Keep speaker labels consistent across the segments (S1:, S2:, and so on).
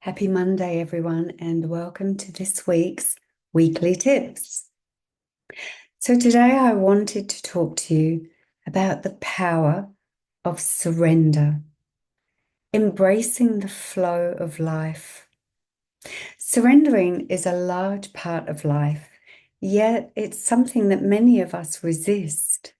S1: Happy Monday, everyone, and welcome to this week's weekly tips. So, today I wanted to talk to you about the power of surrender, embracing the flow of life. Surrendering is a large part of life, yet it's something that many of us resist.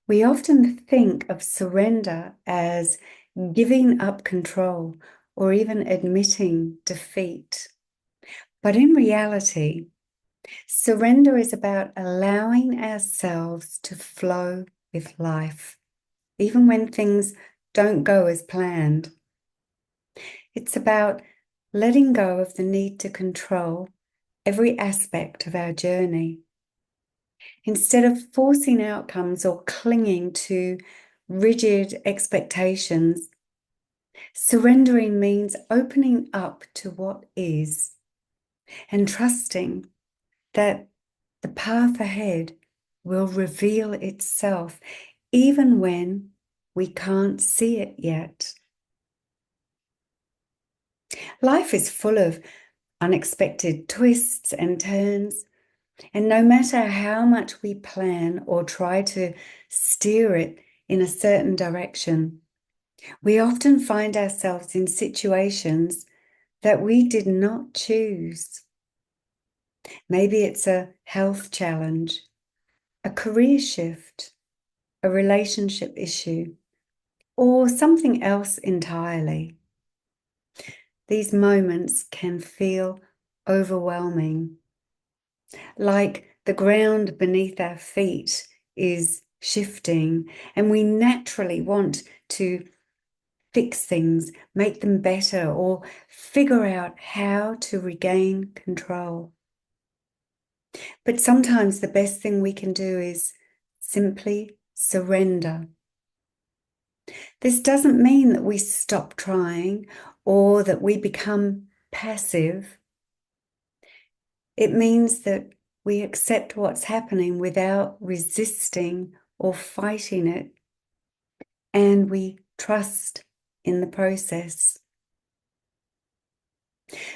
S1: We often think of surrender as giving up control or even admitting defeat. But in reality, surrender is about allowing ourselves to flow with life, even when things don't go as planned. It's about letting go of the need to control every aspect of our journey. Instead of forcing outcomes or clinging to rigid expectations, surrendering means opening up to what is and trusting that the path ahead will reveal itself even when we can't see it yet. Life is full of unexpected twists and turns, and no matter how much we plan or try to steer it in a certain direction, we often find ourselves in situations that we did not choose. Maybe it's a health challenge, a career shift, a relationship issue, or something else entirely. These moments can feel overwhelming, like the ground beneath our feet is shifting, and we naturally want to fix things, make them better, or figure out how to regain control. But sometimes the best thing we can do is simply surrender. This doesn't mean that we stop trying or that we become passive. It means that we accept what's happening without resisting or fighting it, and we trust in the process.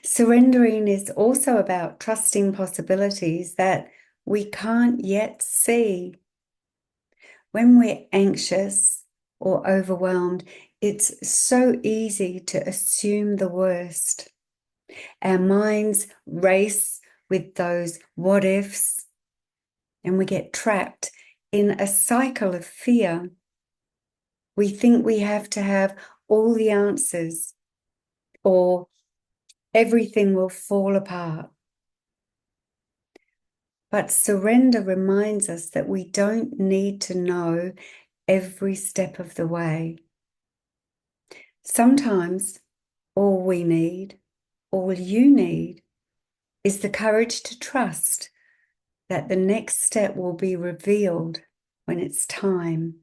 S1: Surrendering is also about trusting possibilities that we can't yet see. When we're anxious or overwhelmed, it's so easy to assume the worst. Our minds race with those what ifs, and we get trapped in a cycle of fear. We think we have to have all the answers, or everything will fall apart. But surrender reminds us that we don't need to know every step of the way. Sometimes all we need, all you need, is the courage to trust that the next step will be revealed when it's time.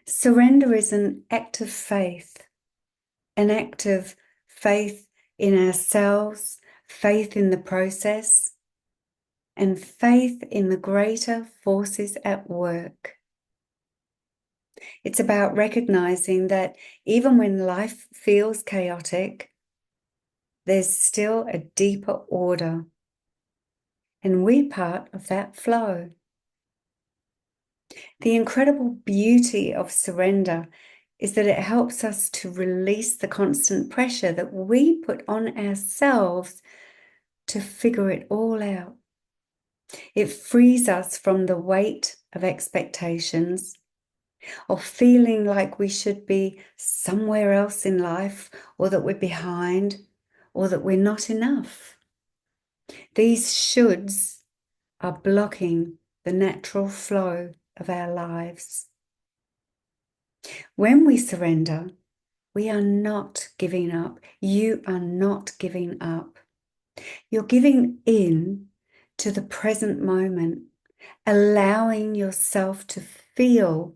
S1: Surrender is an act of faith in ourselves, faith in the process, and faith in the greater forces at work. It's about recognizing that even when life feels chaotic, there's still a deeper order, and we're part of that flow. The incredible beauty of surrender is that it helps us to release the constant pressure that we put on ourselves to figure it all out. It frees us from the weight of expectations, of feeling like we should be somewhere else in life, or that we're behind, or that we're not enough. These shoulds are blocking the natural flow of our lives. When we surrender, we are not giving up. You are not giving up. You're giving in to the present moment, allowing yourself to feel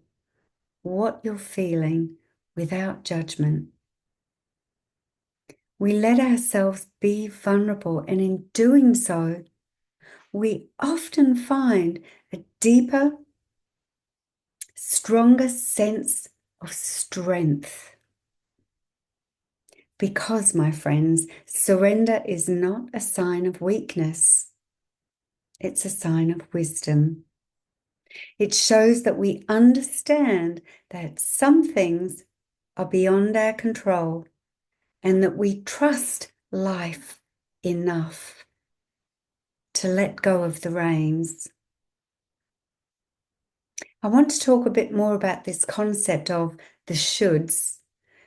S1: what you're feeling without judgment. We let ourselves be vulnerable, and in doing so, we often find a deeper, stronger sense of strength. Because, my friends, surrender is not a sign of weakness. It's a sign of wisdom. It shows that we understand that some things are beyond our control and that we trust life enough to let go of the reins. I want to talk a bit more about this concept of the shoulds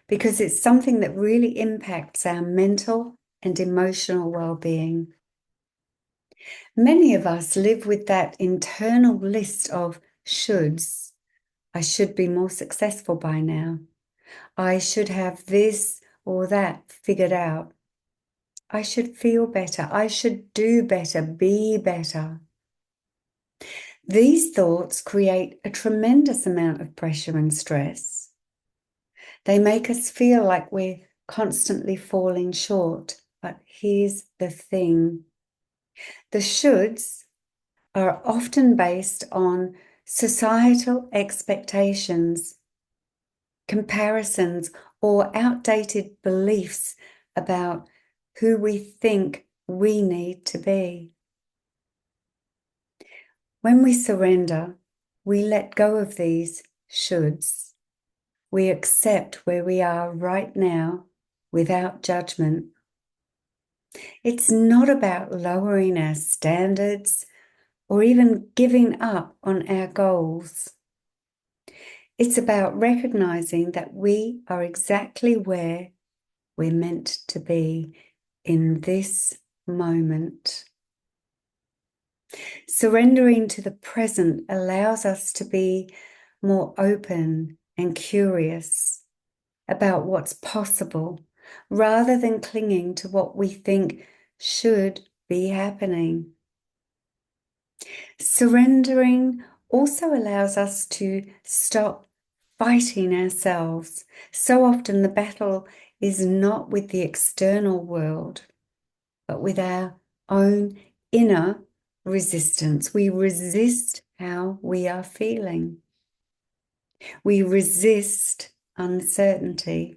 S1: because it's something that really impacts our mental and emotional well-being. Many of us live with that internal list of shoulds. I should be more successful by now. I should have this or that figured out. I should feel better. I should do better, be better. These thoughts create a tremendous amount of pressure and stress. They make us feel like we're constantly falling short. But here's the thing. The shoulds are often based on societal expectations, comparisons, or outdated beliefs about who we think we need to be. When we surrender, we let go of these shoulds. We accept where we are right now without judgment. It's not about lowering our standards or even giving up on our goals. It's about recognizing that we are exactly where we're meant to be in this moment. Surrendering to the present allows us to be more open and curious about what's possible rather than clinging to what we think should be happening. Surrendering also allows us to stop fighting ourselves. So often the battle is not with the external world, but with our own inner resistance. We resist how we are feeling. We resist uncertainty.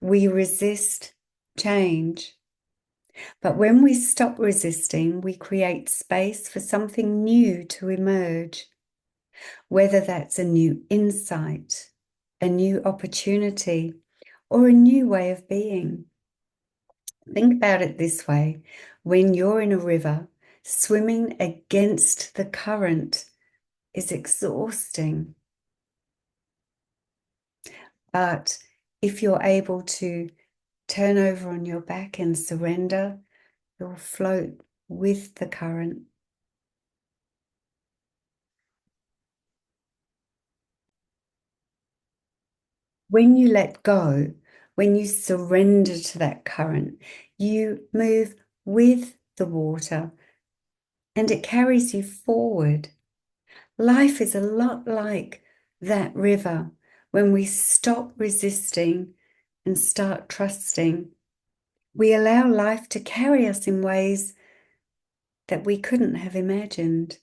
S1: We resist change. But when we stop resisting, we create space for something new to emerge, whether that's a new insight, a new opportunity, or a new way of being. Think about it this way. When you're in a river, swimming against the current is exhausting. But if you're able to turn over on your back and surrender, you'll float with the current. When you let go, when you surrender to that current, you move with the water and it carries you forward. Life is a lot like that river when we stop resisting and start trusting. We allow life to carry us in ways that we couldn't have imagined.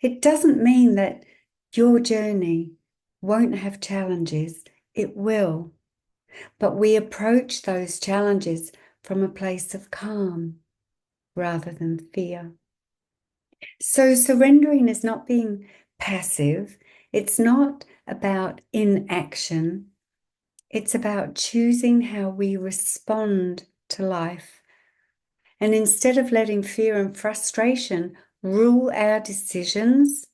S1: It doesn't mean that your journey won't have challenges. It will. But we approach those challenges from a place of calm rather than fear. So surrendering is not being passive. It's not about inaction. It's about choosing how we respond to life. And instead of letting fear and frustration rule our decisions,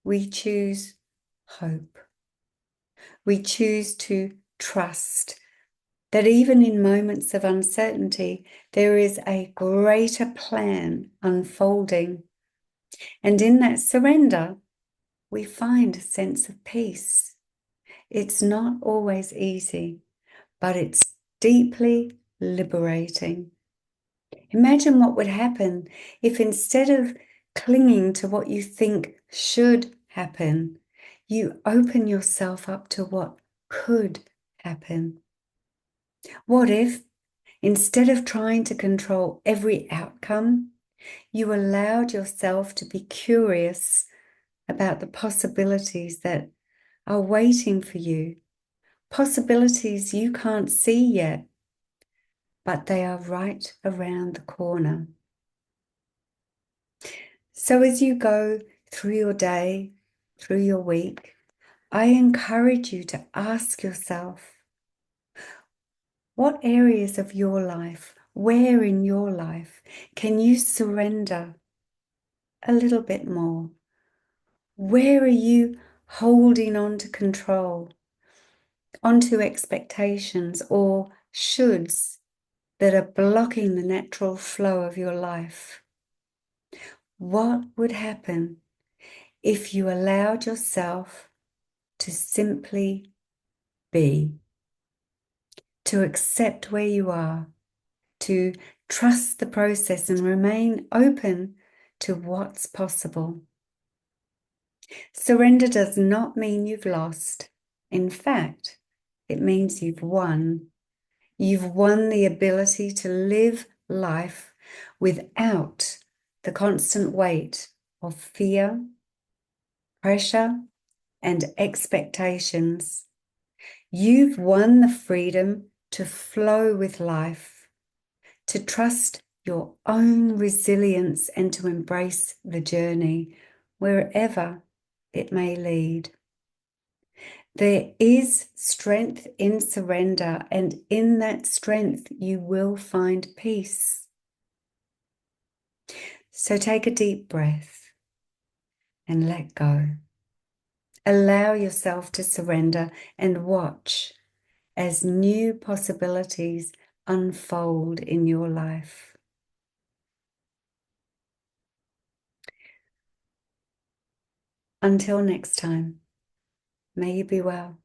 S1: we choose hope. We choose to trust that even in moments of uncertainty, there is a greater plan unfolding. And in that surrender, we find a sense of peace. It's not always easy, but it's deeply liberating. Imagine what would happen if instead of clinging to what you think should happen, you open yourself up to what could happen. What if, instead of trying to control every outcome, you allowed yourself to be curious about the possibilities that are waiting for you possibilities you can't see yet, but they are right around the corner. So as you go through your day, through your week, I encourage you to ask yourself, what areas of your life, where in your life can you surrender a little bit more? Where are you holding on to control, onto expectations or shoulds that are blocking the natural flow of your life? What would happen if you allowed yourself to simply be, to accept where you are, to trust the process and remain open to what's possible? Surrender does not mean you've lost. In fact, it means you've won. You've won the ability to live life without the constant weight of fear, pressure, and expectations. You've won the freedom to flow with life, to trust your own resilience and to embrace the journey wherever it may lead. There is strength in surrender, and in that strength you will find peace. So take a deep breath and let go. Allow yourself to surrender and watch as new possibilities unfold in your life. Until next time, may you be well.